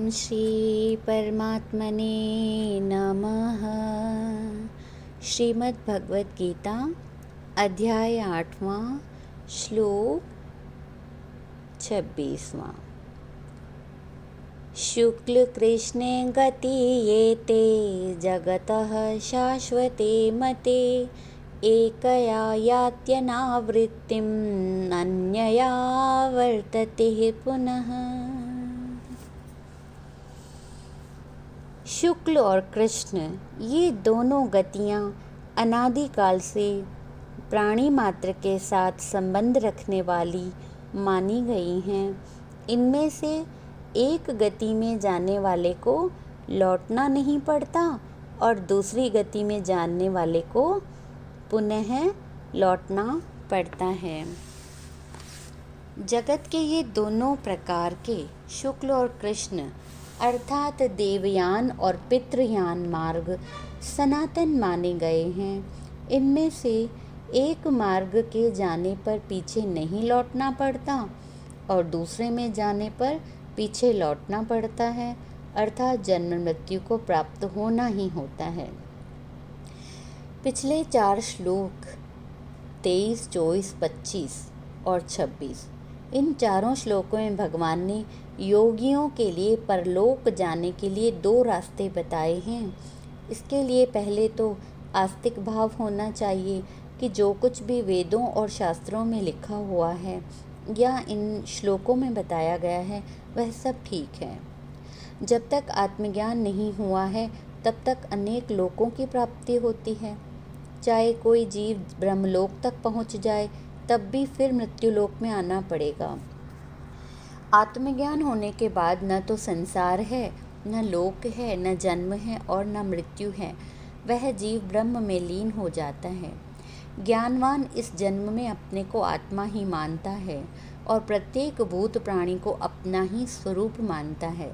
श्री परमात्मने नमः। श्रीमद् भगवद गीता अध्याय 8वां श्लोक 26वां। शुक्ल कृष्णे गतीयेते जगतः शाश्वते मते एकया यात्यनावृत्तिम् अन्यया वर्तते पुनः। शुक्ल और कृष्ण ये दोनों गतियाँ अनादिकाल से प्राणी मात्र के साथ संबंध रखने वाली मानी गई हैं। इनमें से एक गति में जाने वाले को लौटना नहीं पड़ता और दूसरी गति में जाने वाले को पुनः लौटना पड़ता है। जगत के ये दोनों प्रकार के शुक्ल और कृष्ण अर्थात देवयान और पितृयान मार्ग सनातन माने गए हैं। इनमें से एक मार्ग के जाने पर पीछे नहीं लौटना पड़ता और दूसरे में जाने पर पीछे लौटना पड़ता है, अर्थात जन्म मृत्यु को प्राप्त होना ही होता है। पिछले 4 श्लोक 23, 24, 25 और 26 इन चारों श्लोकों में भगवान ने योगियों के लिए परलोक जाने के लिए 2 रास्ते बताए हैं। इसके लिए पहले तो आस्तिक भाव होना चाहिए कि जो कुछ भी वेदों और शास्त्रों में लिखा हुआ है या इन श्लोकों में बताया गया है वह सब ठीक है। जब तक आत्मज्ञान नहीं हुआ है तब तक अनेक लोकों की प्राप्ति होती है। चाहे कोई जीव ब्रह्मलोक तक पहुंच जाए तब भी फिर मृत्युलोक में आना पड़ेगा। आत्मज्ञान होने के बाद न तो संसार है, न लोक है, न जन्म है और न मृत्यु है। वह जीव ब्रह्म में लीन हो जाता है। ज्ञानवान इस जन्म में अपने को आत्मा ही मानता है और प्रत्येक भूत प्राणी को अपना ही स्वरूप मानता है।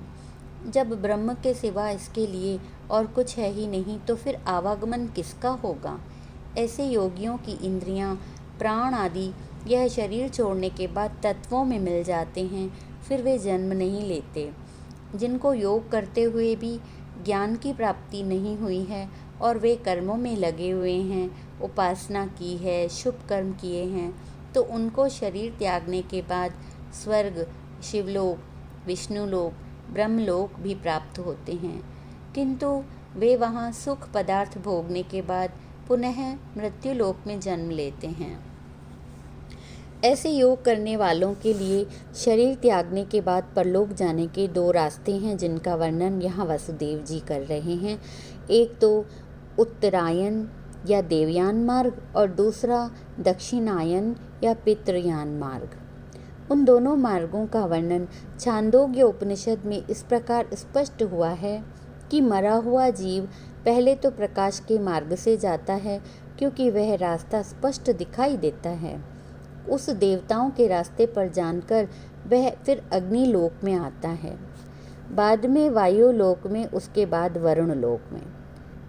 जब ब्रह्म के सिवा इसके लिए और कुछ है ही नहीं तो फिर आवागमन किसका होगा। ऐसे योगियों की इंद्रियां, प्राण आदि यह शरीर छोड़ने के बाद तत्वों में मिल जाते हैं, फिर वे जन्म नहीं लेते। जिनको योग करते हुए भी ज्ञान की प्राप्ति नहीं हुई है और वे कर्मों में लगे हुए हैं, उपासना की है, शुभ कर्म किए हैं, तो उनको शरीर त्यागने के बाद स्वर्ग, शिवलोक, विष्णुलोक, ब्रह्मलोक भी प्राप्त होते हैं, किंतु वे वहाँ सुख पदार्थ भोगने के बाद पुनः मृत्युलोक में जन्म लेते हैं। ऐसे योग करने वालों के लिए शरीर त्यागने के बाद परलोक जाने के 2 रास्ते हैं जिनका वर्णन यहाँ वसुदेव जी कर रहे हैं। एक तो उत्तरायण या देवयान मार्ग और दूसरा दक्षिणायन या पितृयान मार्ग। उन दोनों मार्गों का वर्णन छांदोग्य उपनिषद में इस प्रकार स्पष्ट हुआ है कि मरा हुआ जीव पहले तो प्रकाश के मार्ग से जाता है क्योंकि वह रास्ता स्पष्ट दिखाई देता है। उस देवताओं के रास्ते पर जानकर वह फिर अग्निलोक में आता है, बाद में वायुलोक में, उसके बाद वरुण लोक में,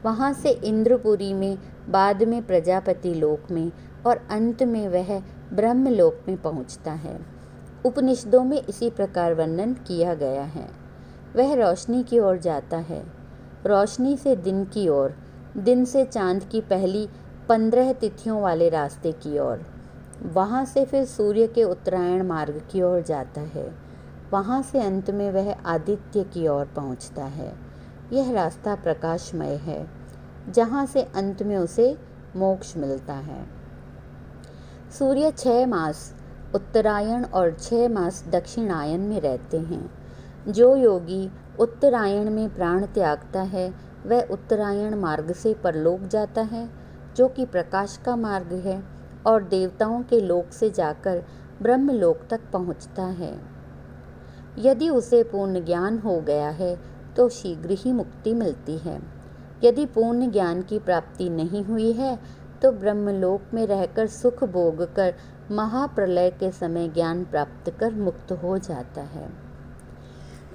वहाँ से इंद्रपुरी में, बाद में प्रजापति लोक में और अंत में वह ब्रह्मलोक में पहुँचता है। उपनिषदों में इसी प्रकार वर्णन किया गया है। वह रोशनी की ओर जाता है, रोशनी से दिन की ओर, दिन से चांद की पहली 15 तिथियों वाले रास्ते की ओर, वहाँ से फिर सूर्य के उत्तरायण मार्ग की ओर जाता है, वहाँ से अंत में वह आदित्य की ओर पहुँचता है। यह रास्ता प्रकाशमय है जहाँ से अंत में उसे मोक्ष मिलता है। सूर्य 6 मास उत्तरायण और 6 मास दक्षिणायन में रहते हैं। जो योगी उत्तरायण में प्राण त्यागता है वह उत्तरायण मार्ग से परलोक जाता है जो कि प्रकाश का मार्ग है और देवताओं के लोक से जाकर ब्रह्मलोक तक पहुंचता है। यदि उसे पूर्ण ज्ञान हो गया है तो शीघ्र ही मुक्ति मिलती है। यदि पूर्ण ज्ञान की प्राप्ति नहीं हुई है तो ब्रह्मलोक में रहकर सुख भोग कर महाप्रलय के समय ज्ञान प्राप्त कर मुक्त हो जाता है।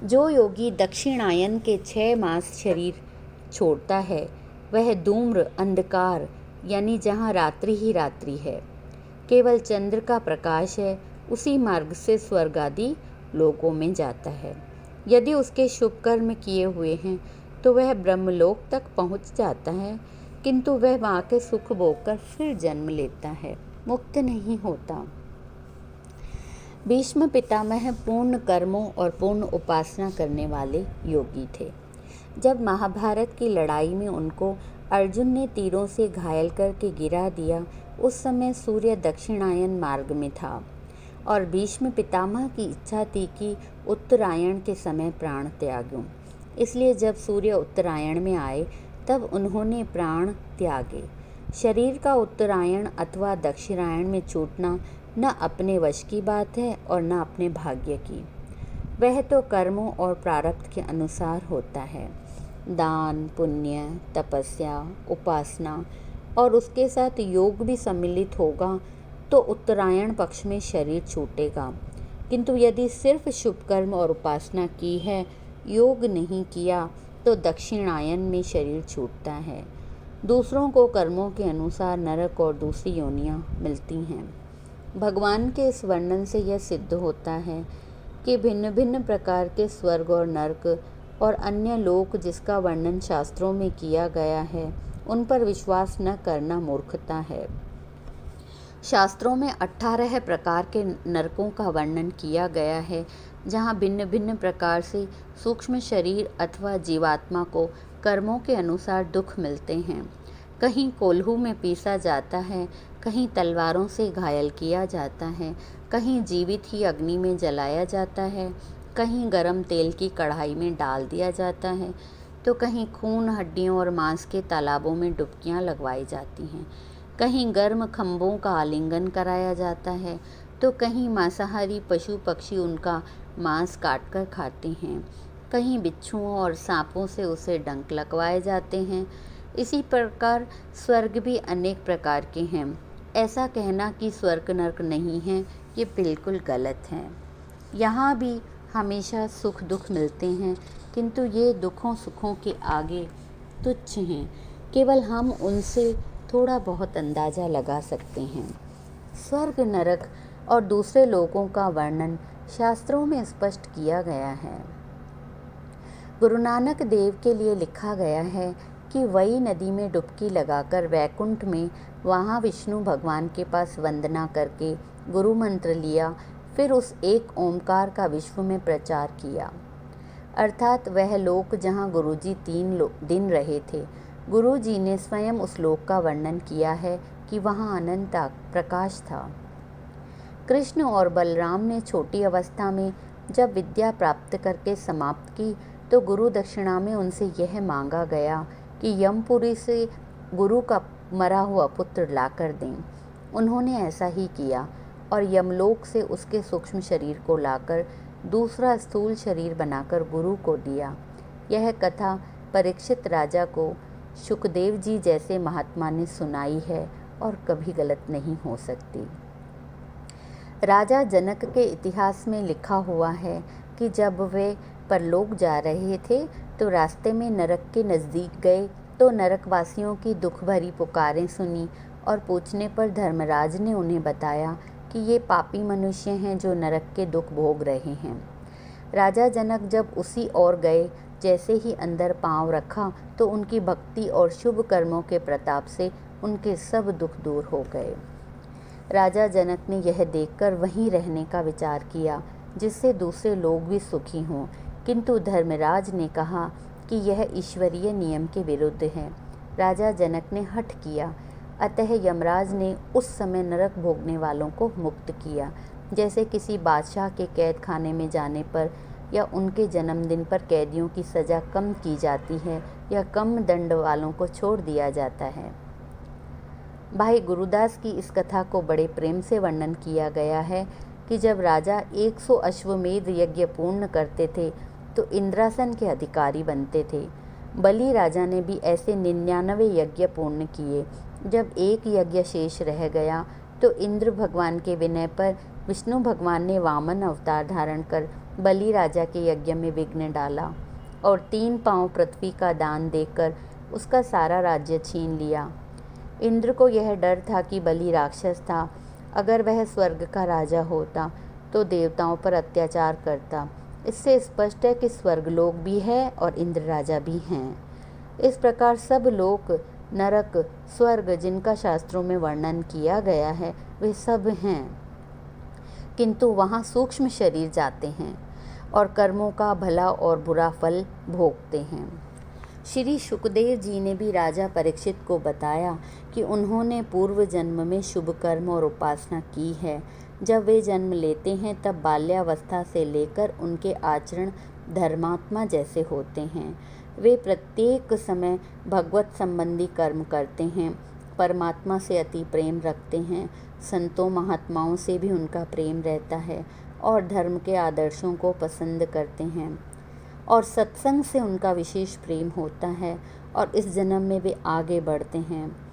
जो योगी दक्षिणायन के 6 मास शरीर छोड़ता है वह धूम्र अंधकार यानी जहाँ रात्रि ही रात्रि है, केवल चंद्र का प्रकाश है, उसी मार्ग से स्वर्ग आदि लोकों में जाता है। यदि उसके शुभ कर्म किए हुए हैं तो वह ब्रह्मलोक तक पहुँच जाता है, किंतु वह वहाँ के सुख भोगकर फिर जन्म लेता है, मुक्त नहीं होता। भीष्म पितामह पूर्ण कर्मों और पूर्ण उपासना करने वाले योगी थे। जब महाभारत की लड़ाई में उनको अर्जुन ने तीरों से घायल करके गिरा दिया, उस समय सूर्य दक्षिणायन मार्ग में था और भीष्म पितामह की इच्छा थी कि उत्तरायण के समय प्राण त्यागूं। इसलिए जब सूर्य उत्तरायण में आए तब उन्होंने प्राण त्यागे। शरीर का उत्तरायण अथवा दक्षिणायन में छूटना न अपने वश की बात है और न अपने भाग्य की। वह तो कर्मों और प्रारब्ध के अनुसार होता है। दान, पुण्य, तपस्या, उपासना और उसके साथ योग भी सम्मिलित होगा तो उत्तरायण पक्ष में शरीर छूटेगा, किंतु यदि सिर्फ शुभ कर्म और उपासना की है, योग नहीं किया, तो दक्षिणायन में शरीर छूटता है। दूसरों को कर्मों के अनुसार नरक और दूसरी योनियां मिलती हैं। भगवान के इस वर्णन से यह सिद्ध होता है कि भिन्न भिन्न प्रकार के स्वर्ग और नरक और अन्य लोक जिसका वर्णन शास्त्रों में किया गया है, उन पर विश्वास न करना मूर्खता है। शास्त्रों में 18 प्रकार के नरकों का वर्णन किया गया है, जहाँ भिन्न भिन्न प्रकार से सूक्ष्म शरीर अथवा जीवात्मा को कर्मों के अनुसार दुख मिलते हैं। कहीं कोल्हू में पीसा जाता है, कहीं तलवारों से घायल किया जाता है, कहीं जीवित ही अग्नि में जलाया जाता है, कहीं गरम तेल की कढ़ाई में डाल दिया जाता है, तो कहीं खून, हड्डियों और मांस के तालाबों में डुबकियां लगवाई जाती हैं, कहीं गर्म खंभों का आलिंगन कराया जाता है, तो कहीं मांसाहारी पशु पक्षी उनका मांस काटकर खाते हैं, कहीं बिच्छुओं और सांपों से उसे डंक लगवाए जाते हैं। इसी प्रकार स्वर्ग भी अनेक प्रकार के हैं। ऐसा कहना कि स्वर्ग नरक नहीं है, ये बिल्कुल गलत है। यहाँ भी हमेशा सुख दुख मिलते हैं, किंतु ये दुखों सुखों के आगे तुच्छ हैं। केवल हम उनसे थोड़ा बहुत अंदाज़ा लगा सकते हैं। स्वर्ग नरक और दूसरे लोकों का वर्णन शास्त्रों में स्पष्ट किया गया है। गुरु नानक देव के लिए लिखा गया है कि वही नदी में डुबकी लगाकर वैकुंठ में वहाँ विष्णु भगवान के पास वंदना करके गुरु मंत्र लिया, फिर उस एक ओमकार का विश्व में प्रचार किया। अर्थात वह लोक जहाँ गुरुजी 3 दिन रहे थे। गुरुजी ने स्वयं उस लोक का वर्णन किया है कि वहाँ अनंत प्रकाश था। कृष्ण और बलराम ने छोटी अवस्था में जब विद्या प्राप्त करके समाप्त की, तो गुरु दक्षिणा में उनसे यह मांगा गया कि यमपुरी से गुरु का मरा हुआ पुत्र लाकर दें। उन्होंने ऐसा ही किया और यमलोक से उसके सूक्ष्म शरीर को लाकर दूसरा स्थूल शरीर बनाकर गुरु को दिया। यह कथा परीक्षित राजा को शुकदेव जी जैसे महात्मा ने सुनाई है और कभी गलत नहीं हो सकती। राजा जनक के इतिहास में लिखा हुआ है कि जब वे परलोक जा रहे थे तो रास्ते में नरक के नज़दीक गए तो नरकवासियों की दुख भरी पुकारें सुनी और पूछने पर धर्मराज ने उन्हें बताया कि ये पापी मनुष्य हैं जो नरक के दुख भोग रहे हैं। राजा जनक जब उसी ओर गए, जैसे ही अंदर पांव रखा तो उनकी भक्ति और शुभ कर्मों के प्रताप से उनके सब दुख दूर हो गए। राजा जनक ने यह देखकर वहीं रहने का विचार किया जिससे दूसरे लोग भी सुखी हों, किंतु धर्मराज ने कहा कि यह ईश्वरीय नियम के विरुद्ध है। राजा जनक ने हठ किया, अतः यमराज ने उस समय नरक भोगने वालों को मुक्त किया, जैसे किसी बादशाह के कैद खाने में जाने पर या उनके जन्मदिन पर कैदियों की सज़ा कम की जाती है या कम दंड वालों को छोड़ दिया जाता है। भाई गुरुदास की इस कथा को बड़े प्रेम से वर्णन किया गया है कि जब राजा 100 अश्वमेध यज्ञ पूर्ण करते थे तो इंद्रासन के अधिकारी बनते थे। बलि राजा ने भी ऐसे 99 यज्ञ पूर्ण किए। जब एक यज्ञ शेष रह गया तो इंद्र भगवान के विनय पर विष्णु भगवान ने वामन अवतार धारण कर बलि राजा के यज्ञ में विघ्न डाला और 3 पांव पृथ्वी का दान देकर उसका सारा राज्य छीन लिया। इंद्र को यह डर था कि बलि राक्षस था, अगर वह स्वर्ग का राजा होता तो देवताओं पर अत्याचार करता, इससे स्पष्ट है कि स्वर्गलोक भी है और इंद्र राजा भी हैं। इस प्रकार सब लोक, नरक, स्वर्ग जिनका शास्त्रों में वर्णन किया गया है वे सब हैं, किंतु वहाँ सूक्ष्म शरीर जाते हैं और कर्मों का भला और बुरा फल भोगते हैं। श्री शुकदेव जी ने भी राजा परीक्षित को बताया कि उन्होंने पूर्व जन्म में शुभ कर्म और उपासना की है। जब वे जन्म लेते हैं तब बाल्यावस्था से लेकर उनके आचरण धर्मात्मा जैसे होते हैं। वे प्रत्येक समय भगवत संबंधी कर्म करते हैं, परमात्मा से अति प्रेम रखते हैं, संतों महात्माओं से भी उनका प्रेम रहता है और धर्म के आदर्शों को पसंद करते हैं और सत्संग से उनका विशेष प्रेम होता है और इस जन्म में वे आगे बढ़ते हैं।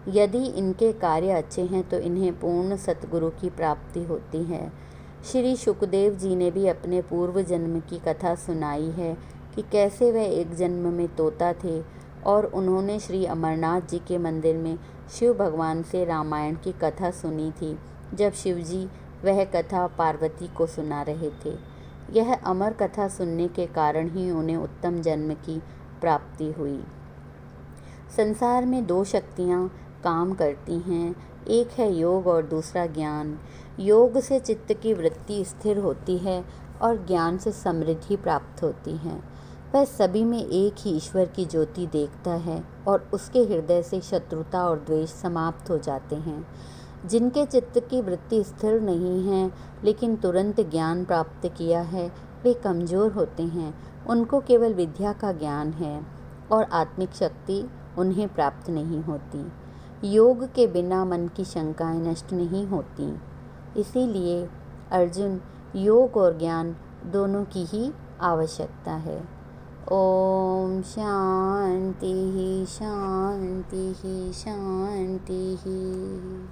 यदि इनके कार्य अच्छे हैं तो इन्हें पूर्ण सतगुरु की प्राप्ति होती है। श्री शुकदेव जी ने भी अपने पूर्व जन्म की कथा सुनाई है कि कैसे वह एक जन्म में तोता थे और उन्होंने श्री अमरनाथ जी के मंदिर में शिव भगवान से रामायण की कथा सुनी थी, जब शिव जी वह कथा पार्वती को सुना रहे थे। यह अमर कथा सुनने के कारण ही उन्हें उत्तम जन्म की प्राप्ति हुई। संसार में दो शक्तियाँ काम करती हैं, एक है योग और दूसरा ज्ञान। योग से चित्त की वृत्ति स्थिर होती है और ज्ञान से समृद्धि प्राप्त होती है। वह सभी में एक ही ईश्वर की ज्योति देखता है और उसके हृदय से शत्रुता और द्वेष समाप्त हो जाते हैं। जिनके चित्त की वृत्ति स्थिर नहीं है लेकिन तुरंत ज्ञान प्राप्त किया है, वे कमज़ोर होते हैं। उनको केवल विद्या का ज्ञान है और आत्मिक शक्ति उन्हें प्राप्त नहीं होती। योग के बिना मन की शंकाएं नष्ट नहीं होती। इसीलिए अर्जुन, योग और ज्ञान दोनों की ही आवश्यकता है। ओम शांति शांति शांति।